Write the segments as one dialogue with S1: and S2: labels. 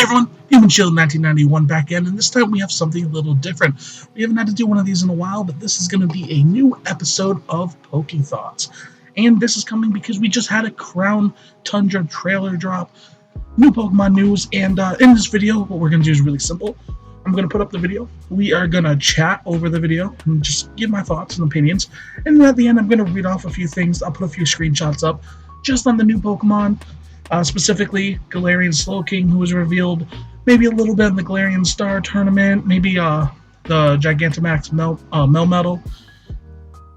S1: everyone, Human Shield 1991 back in, and this time we have something a little different. We haven't had to do one of these in a while, but this is going to be a new episode of PokeThoughts. And this is coming because we just had a Crown Tundra trailer drop, new Pokemon news, and in this video, what we're going to do is really simple. I'm going to put up the video, we are going to chat over the video, and just give my thoughts and opinions, and then at the end I'm going to read off a few things. I'll put a few screenshots up, just on the new Pokemon. Specifically, Galarian Slowking, who was revealed, maybe a little bit in the Galarian Star Tournament, maybe the Gigantamax Melmetal.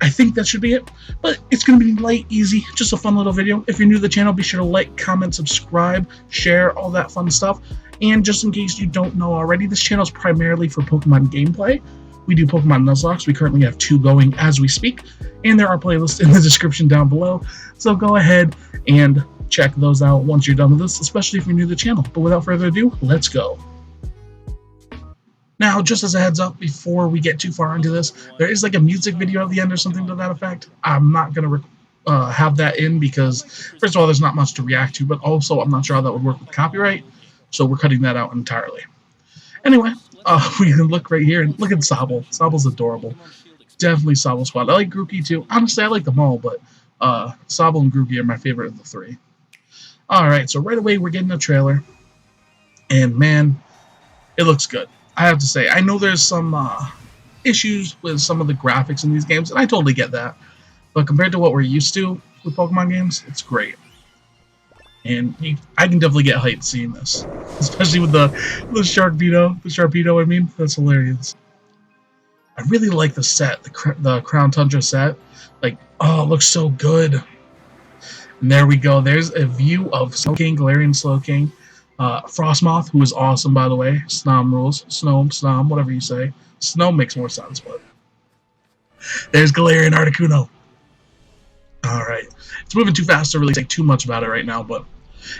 S1: I think that should be it, but it's going to be light, easy, just a fun little video. If you're new to the channel, be sure to like, comment, subscribe, share, all that fun stuff. And just in case you don't know already, this channel is primarily for Pokemon gameplay. We do Pokemon Nuzlockes. We currently have 2 going as we speak, and there are playlists in the description down below, so go ahead and check those out once you're done with this, especially if you're new to the channel. But without further ado, let's go. Now, just as a heads up, before we get too far into this, there is like a music video at the end or something to that effect. I'm not going to have that in because, first of all, there's not much to react to, but also I'm not sure how that would work with copyright, so we're cutting that out entirely. Anyway, we can look right here and look at Sobble. Sobble's adorable. Definitely Sobble Squad. I like Grookey too. Honestly, I like them all, but Sobble and Grookey are my favorite of the 3. Alright, so right away we're getting a trailer, and man, it looks good. I have to say, I know there's some issues with some of the graphics in these games, and I totally get that, but compared to what we're used to with Pokemon games, it's great. And I can definitely get hyped seeing this, especially with the Sharpedo, I mean, that's hilarious. I really like the set, the Crown Tundra set. Like, oh, it looks so good. And there we go. There's a view of Slowking, Galarian Slowking, Frostmoth, who is awesome, by the way. Snom rules. Snom, whatever you say. Snow makes more sense, but there's Galarian Articuno. Alright. It's moving too fast to really say too much about it right now, but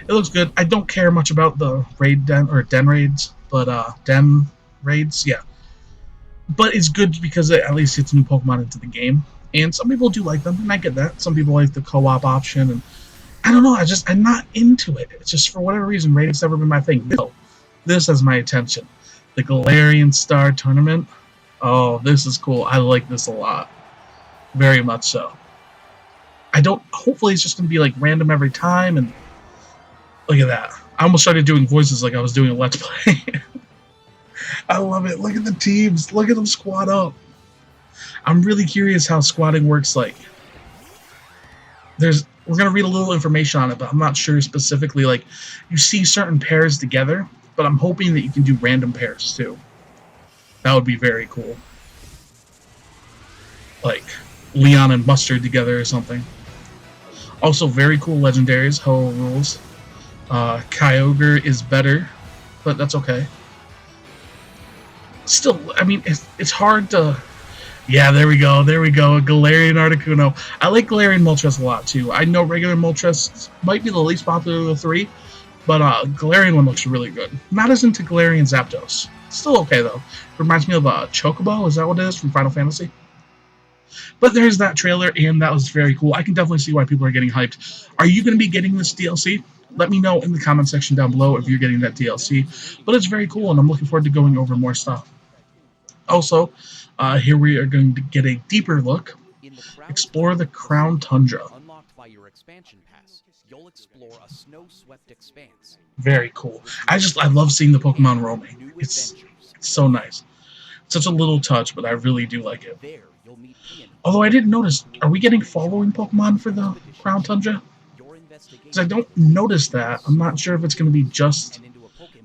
S1: it looks good. I don't care much about the den raids, but den raids, yeah. But it's good because it at least gets new Pokemon into the game. And some people do like them, and I get that. Some people like the co-op option, and I don't know, I'm not into it. It's just, for whatever reason, raiding's never been my thing. No, this has my attention. The Galarian Star Tournament. Oh, this is cool. I like this a lot. Very much so. Hopefully it's just going to be like random every time, and look at that. I almost started doing voices like I was doing a Let's Play. I love it. Look at the teams. Look at them squad up. I'm really curious how squatting works. Like, we're gonna read a little information on it, but I'm not sure specifically. Like, you see certain pairs together, but I'm hoping that you can do random pairs too. That would be very cool. Like Leon and Mustard together or something. Also, very cool legendaries. Ho rules. Kyogre is better, but that's okay. Still, I mean, it's hard to. Yeah, there we go. There we go. Galarian Articuno. I like Galarian Moltres a lot, too. I know regular Moltres might be the least popular of the 3, but Galarian one looks really good. Not as into Galarian Zapdos. Still okay, though. Reminds me of Chocobo. Is that what it is from Final Fantasy? But there's that trailer, and that was very cool. I can definitely see why people are getting hyped. Are you going to be getting this DLC? Let me know in the comment section down below if you're getting that DLC. But it's very cool, and I'm looking forward to going over more stuff. Also, here we are going to get a deeper look. Explore the Crown Tundra. Very cool. I love seeing the Pokemon roaming. It's so nice. Such a little touch, but I really do like it. Although I didn't notice, are we getting following Pokemon for the Crown Tundra? Because I don't notice that. I'm not sure if it's going to be just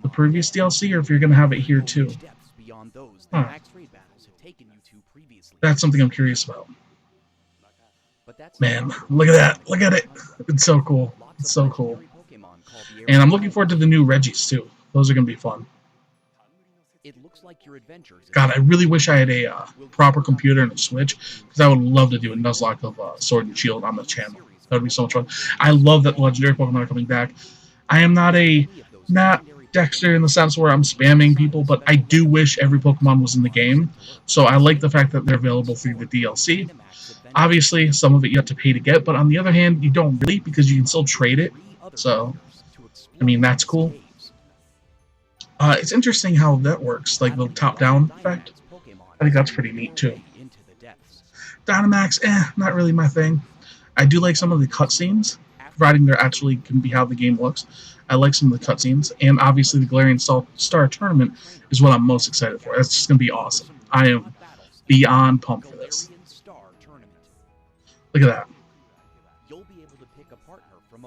S1: the previous DLC or if you're going to have it here too. Huh. That's something I'm curious about. Man, look at that. Look at it. It's so cool. It's so cool. And I'm looking forward to the new Reggies too. Those are going to be fun. God, I really wish I had a proper computer and a Switch, because I would love to do a Nuzlocke of Sword and Shield on the channel. That would be so much fun. I love that the legendary Pokemon are coming back. I am not Dexter in the sense where I'm spamming people, but I do wish every Pokemon was in the game. So I like the fact that they're available through the DLC. Obviously, some of it you have to pay to get, but on the other hand, you don't really, because you can still trade it. So, I mean, that's cool. It's interesting how that works, like the top-down effect. I think that's pretty neat too. Dynamax, not really my thing. I do like some of the cutscenes, providing they're actually can be how the game looks. I like some of the cutscenes, and obviously the Galarian Star Tournament is what I'm most excited for. That's just going to be awesome. I am beyond pumped for this. Look at that.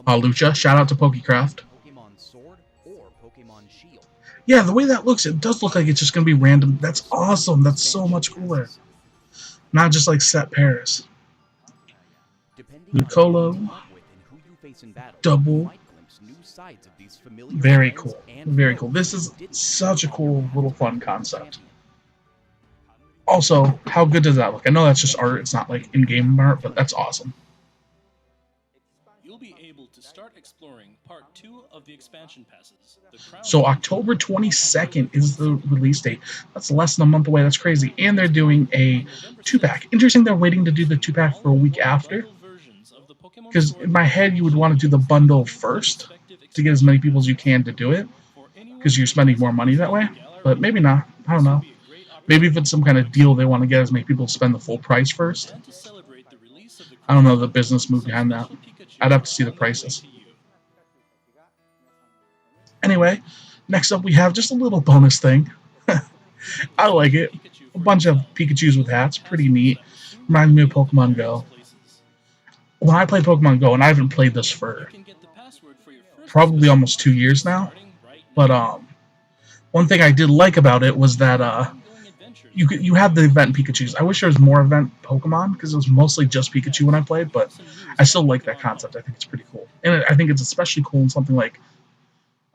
S1: Lucha, shout out to PokeCraft. Yeah, the way that looks, it does look like it's just going to be random. That's awesome. That's so much cooler. Not just like set pairs. Lucolo. Double. Very cool. Very cool. This is such a cool little fun concept. Also, how good does that look? I know that's just art. It's not like in-game art, but that's awesome.
S2: You'll be able to start exploring part 2 of the expansion passes.
S1: So October 22nd is the release date. That's less than a month away. That's crazy. And they're doing a 2-pack. Interesting they're waiting to do the 2-pack for a week after. Because in my head, you would want to do the bundle first to get as many people as you can to do it. Because you're spending more money that way. But maybe not. I don't know. Maybe if it's some kind of deal, they want to get as many people to spend the full price first. I don't know the business move behind that. I'd have to see the prices. Anyway, next up we have just a little bonus thing. I like it. A bunch of Pikachus with hats. Pretty neat. Reminds me of Pokemon Go. When I played Pokemon Go, and I haven't played this for probably almost 2 years now, but one thing I did like about it was that you have the event Pikachus. I wish there was more event Pokemon, because it was mostly just Pikachu when I played, but I still like that concept. I think it's pretty cool. And I think it's especially cool in something like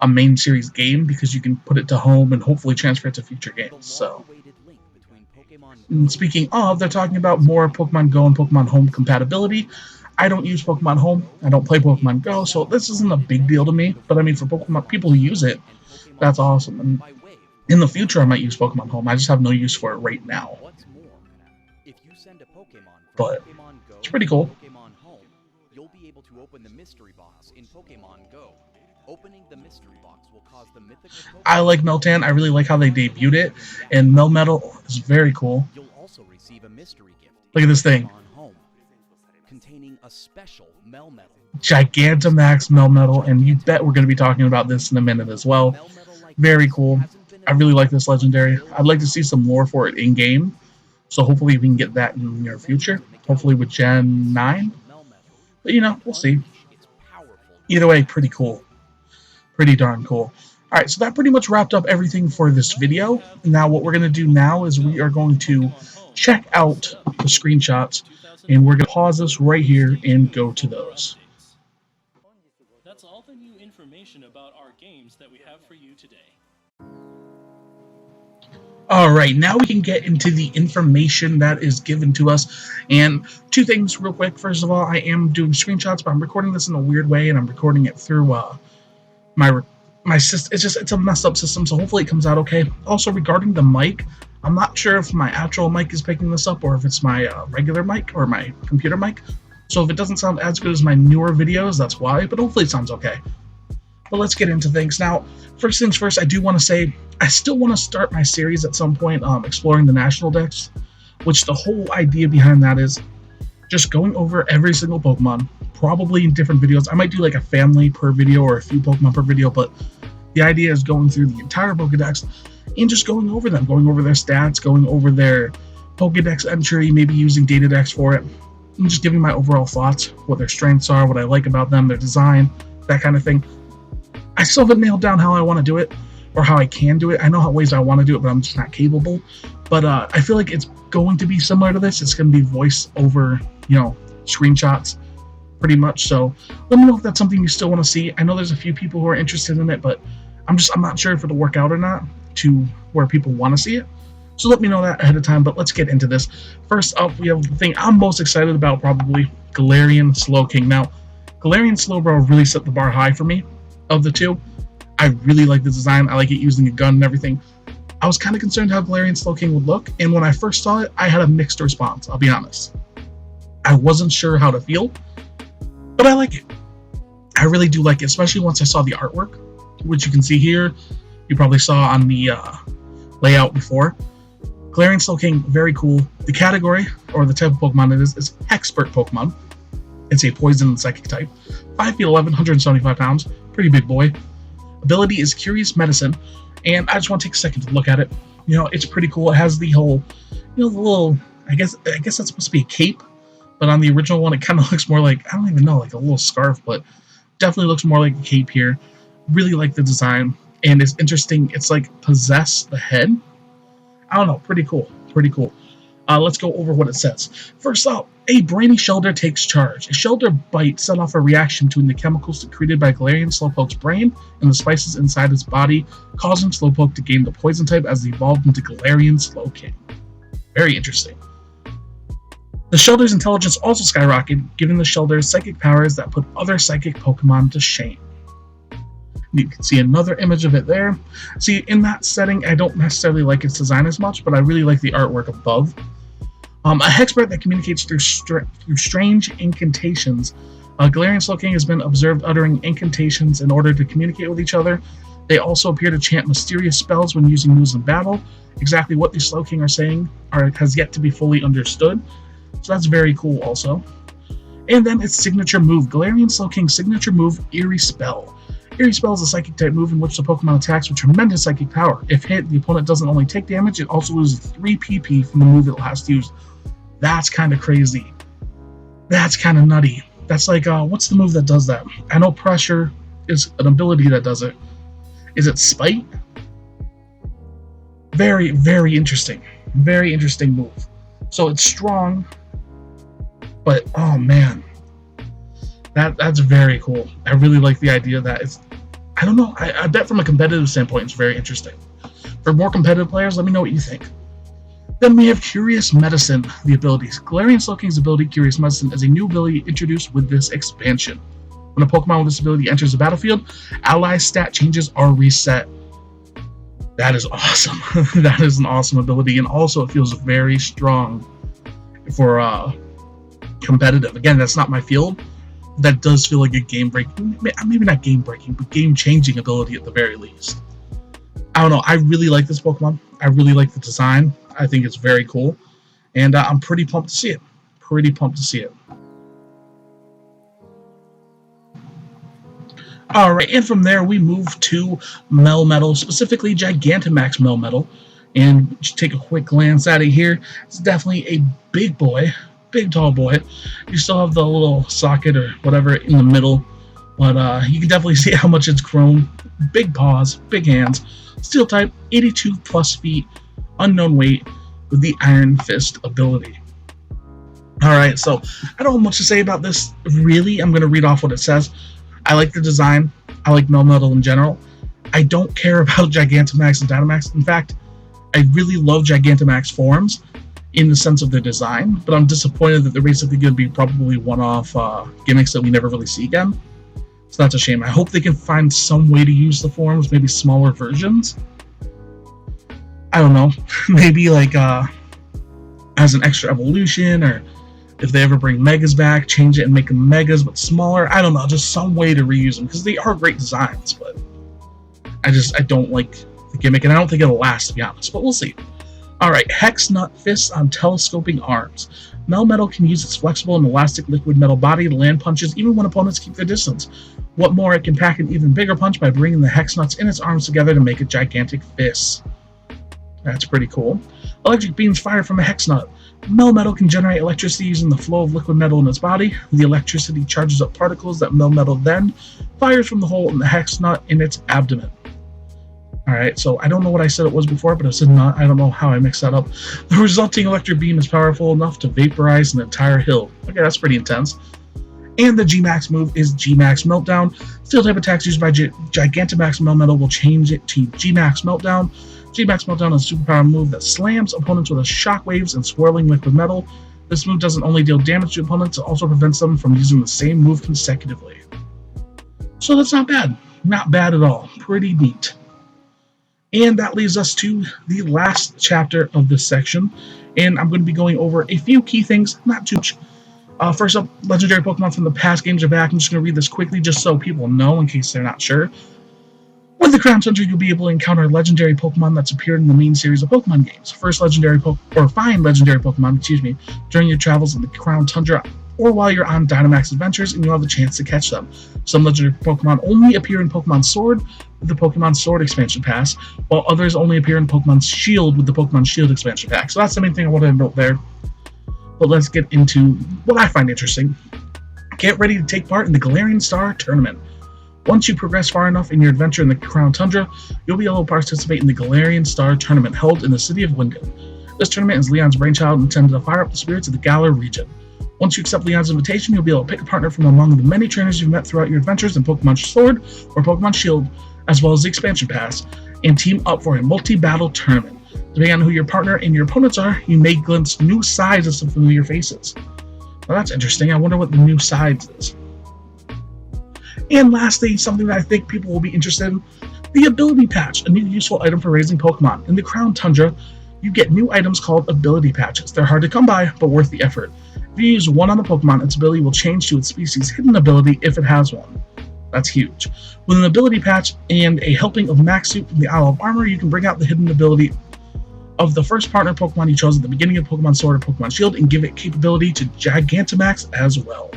S1: a main series game, because you can put it to home and hopefully transfer it to future games. So, and speaking of, they're talking about more Pokemon Go and Pokemon Home compatibility. I don't use Pokemon Home. I don't play Pokemon Go, so this isn't a big deal to me. But I mean, for Pokemon people who use it, that's awesome. And in the future, I might use Pokemon Home. I just have no use for it right now. But it's pretty cool. I like Meltan. I really like how they debuted it. And Melmetal is very cool. Look at this thing. Gigantamax Melmetal. And you bet we're going to be talking about this in a minute as well. Very cool. I really like this legendary. I'd like to see some lore for it in-game. So hopefully we can get that in the near future. Hopefully with Gen 9. But, you know, we'll see. Either way, pretty cool. Pretty darn cool. Alright, so that pretty much wrapped up everything for this video. Now what we're going to do now is we are going to check out the screenshots. And we're going to pause this right here and go to those.
S2: That's all the new information about our games that we have for you today.
S1: Alright, now we can get into the information that is given to us. And two things real quick. First of all, I am doing screenshots, but I'm recording this in a weird way, and I'm recording it through my system. It's a messed up system, so hopefully it comes out okay. Also, regarding the mic, I'm not sure if my actual mic is picking this up or if it's my regular mic or my computer mic. So if it doesn't sound as good as my newer videos, that's why, but hopefully it sounds okay. But let's get into things. Now, first things first, I do want to say, I still want to start my series at some point, exploring the national decks, which the whole idea behind that is just going over every single Pokemon, probably in different videos. I might do like a family per video or a few Pokemon per video, but the idea is going through the entire Pokedex and just going over them, going over their stats, going over their Pokedex entry, maybe using Datadex for it, and just giving my overall thoughts, what their strengths are, what I like about them, their design, that kind of thing. I still haven't nailed down how I want to do it, or how I can do it. I know how ways I want to do it, but I'm just not capable. But I feel like it's going to be similar to this. It's going to be voice over, screenshots, pretty much. So let me know if that's something you still want to see. I know there's a few people who are interested in it, but I'm not sure if it'll work out or not to where people want to see it. So let me know that ahead of time, but let's get into this. First up, we have the thing I'm most excited about, probably, Galarian Slowking. Now, Galarian Slowbro really set the bar high for me of the two. I really like the design. I like it using a gun and everything. I was kind of concerned how Galarian Slowking would look, and when I first saw it, I had a mixed response, I'll be honest. I wasn't sure how to feel, but I like it. I really do like it, especially once I saw the artwork, which you can see here. you probably saw on the layout before. Galarian Slowking, very cool. The category, or the type of Pokemon it is Hexpert Pokemon. It's a poison and psychic type. 5 feet 11, 175 pounds. Pretty big boy. Ability is Curious Medicine. And I just want to take a second to look at it. You know, it's pretty cool. It has the whole, you know, the little, I guess that's supposed to be a cape. But on the original one, it kind of looks more like, I don't even know, like a little scarf. But definitely looks more like a cape here. Really like the design. And it's interesting. It's like Possess the head. I don't know. Pretty cool. Pretty cool. Let's go over what it says. First up, a brainy Shellder takes charge. A Shellder bite set off a reaction between the chemicals secreted by Galarian Slowpoke's brain and the spices inside his body, causing Slowpoke to gain the poison type as it evolved into Galarian Slowking. Very interesting. The Shellder's intelligence also skyrocketed, giving the Shellder psychic powers that put other psychic Pokemon to shame. You can see another image of it there. See, in that setting, I don't necessarily like its design as much, but I really like the artwork above. A Hexpert that communicates through strange incantations. Galarian Slowking has been observed uttering incantations in order to communicate with each other. They also appear to chant mysterious spells when using moves in battle. Exactly what the Slowking are saying has yet to be fully understood. So that's very cool also. And then its signature move. Galarian Slowking's signature move, Eerie Spell. Eerie Spell is a psychic type move in which the Pokemon attacks with tremendous psychic power. If hit, the opponent doesn't only take damage, it also loses 3 PP from the move it last used. That's kind of crazy. That's kind of nutty. That's like, what's the move that does that? I know Pressure is an ability that does it. Is it Spite? Very, very interesting. Very interesting move. So it's strong, but oh man. That's very cool. I really like the idea that it's, I don't know, I bet from a competitive standpoint it's very interesting. For more competitive players, let me know what you think. Then we have Curious Medicine, the abilities. Galarian Slowking's ability, Curious Medicine, is a new ability introduced with this expansion. When a Pokemon with this ability enters the battlefield, ally stat changes are reset. That is awesome. That is an awesome ability, and also it feels very strong for competitive. Again, that's not my field. That does feel like a game-breaking, maybe not game-breaking, but game-changing ability at the very least. I don't know. I really like this Pokemon. I really like the design. I think it's very cool. And I'm pretty pumped to see it. Pretty pumped to see it. Alright, and from there we move to Melmetal, specifically Gigantamax Melmetal. And just take a quick glance at it here. It's definitely a big boy. Big tall boy. You still have the little socket or whatever in the middle, but you can definitely see how much it's grown. Big paws, big hands. Steel type, 82 plus feet, unknown weight, with the Iron Fist ability. Alright, so I don't have much to say about this, really. I'm going to read off what it says. I like the design. I like Melmetal in general. I don't care about Gigantamax and Dynamax. In fact, I really love Gigantamax forms in the sense of their design, but I'm disappointed that they're basically going to be probably one-off gimmicks that we never really see again. So that's a shame. I hope they can find some way to use the forms, maybe smaller versions. I don't know. Maybe like as an extra evolution, or if they ever bring Megas back, change it and make them Megas but smaller. I don't know, just some way to reuse them, because they are great designs, but I don't like the gimmick, and I don't think it'll last, to be honest, but we'll see. Alright, Hex Nut Fists on Telescoping Arms. Melmetal can use its flexible and elastic liquid metal body to land punches even when opponents keep their distance. What more, it can pack an even bigger punch by bringing the Hex Nuts in its arms together to make a gigantic fist. That's pretty cool. Electric beams fire from a Hex Nut. Melmetal can generate electricity using the flow of liquid metal in its body. The electricity charges up particles that Melmetal then fires from the hole in the Hex Nut in its abdomen. Alright, so I don't know what I said it was before, but I said not. I don't know how I mixed that up. The resulting electric beam is powerful enough to vaporize an entire hill. Okay, that's pretty intense. And the G-Max move is G-Max Meltdown. Steel-type attacks used by Gigantamax Melmetal will change it to G-Max Meltdown. G-Max Meltdown is a superpower move that slams opponents with a shockwaves and swirling liquid metal. This move doesn't only deal damage to opponents, it also prevents them from using the same move consecutively. So that's not bad. Not bad at all. Pretty neat. And that leads us to the last chapter of this section, and I'm going to be going over a few key things, not too much. First up, legendary Pokemon from the past games are back. I'm just going to read this quickly just so people know in case they're not sure. When With the Crown Tundra, you'll be able to encounter legendary Pokemon that's appeared in the main series of Pokemon games. Find legendary Pokemon, during your travels in the Crown Tundra or while you're on Dynamax adventures, and you'll have a chance to catch them. Some legendary Pokemon only appear in Pokemon Sword with the Pokemon Sword expansion pass, while others only appear in Pokemon Shield with the Pokemon Shield expansion pack. So that's the main thing I wanted to note there. But let's get into what I find interesting. Get ready to take part in the Galarian Star Tournament. Once you progress far enough in your adventure in the Crown Tundra, you'll be able to participate in the Galarian Star Tournament held in the city of Wyndon. This tournament is Leon's brainchild intended to fire up the spirits of the Galar region. Once you accept Leon's invitation, you'll be able to pick a partner from among the many trainers you've met throughout your adventures in Pokemon Sword or Pokemon Shield, as well as the expansion pass, and team up for a multi-battle tournament. Depending on who your partner and your opponents are, you may glimpse new sides of some familiar faces. Well, that's interesting. I wonder what the new sides is. And lastly, something that I think people will be interested in, the Ability Patch, a new useful item for raising Pokemon. In the Crown Tundra, you get new items called Ability Patches. They're hard to come by, but worth the effort. If you use one on a Pokemon, its ability will change to its species' hidden ability if it has one. That's huge. With an Ability Patch and a helping of Max Suit from the Isle of Armor, you can bring out the hidden ability of the first partner Pokemon you chose at the beginning of Pokemon Sword or Pokemon Shield and give it capability to Gigantamax as well.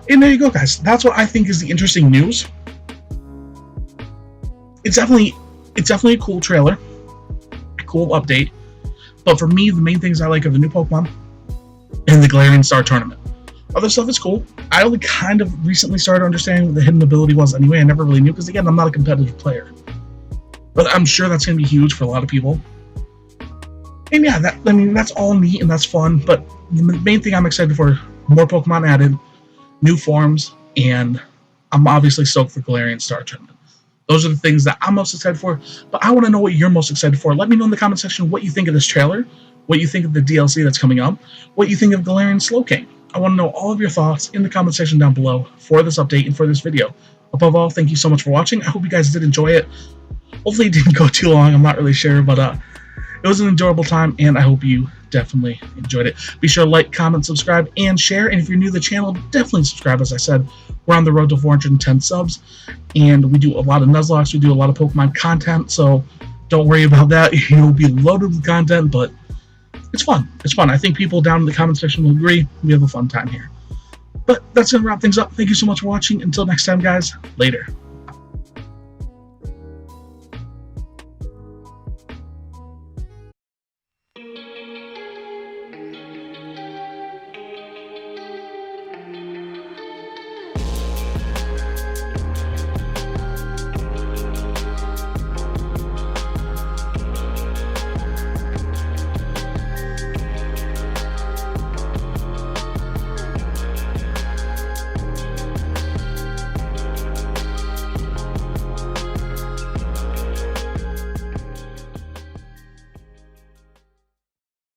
S1: And there you go, guys. That's what I think is the interesting news. It's definitely a cool trailer, a cool update. But for me, the main things I like are the new Pokemon and the Galarian Star Tournament. Other stuff is cool. I only kind of recently started understanding what the hidden ability was anyway. I never really knew because, again, I'm not a competitive player. But I'm sure that's going to be huge for a lot of people. And yeah, that's all neat and that's fun. But the main thing I'm excited for, more Pokemon added, new forms, and I'm obviously stoked for Galarian Star Tournament. Those are the things that I'm most excited for, but I want to know what you're most excited for. Let me know in the comment section what you think of this trailer, what you think of the DLC that's coming up, what you think of Galarian Slowking. I want to know all of your thoughts in the comment section down below for this update and for this video. Above all, thank you so much for watching. I hope you guys did enjoy it. Hopefully it didn't go too long, I'm not really sure, but it was an enjoyable time, and I hope you definitely enjoyed it. Be sure to like, comment, subscribe, and share. And if you're new to the channel, definitely subscribe. As I said, we're on the road to 410 subs, and we do a lot of Nuzlockes. We do a lot of Pokemon content, so don't worry about that. You'll be loaded with content, but it's fun. It's fun. I think people down in the comment section will agree. We have a fun time here. But that's going to wrap things up. Thank you so much for watching. Until next time, guys. Later.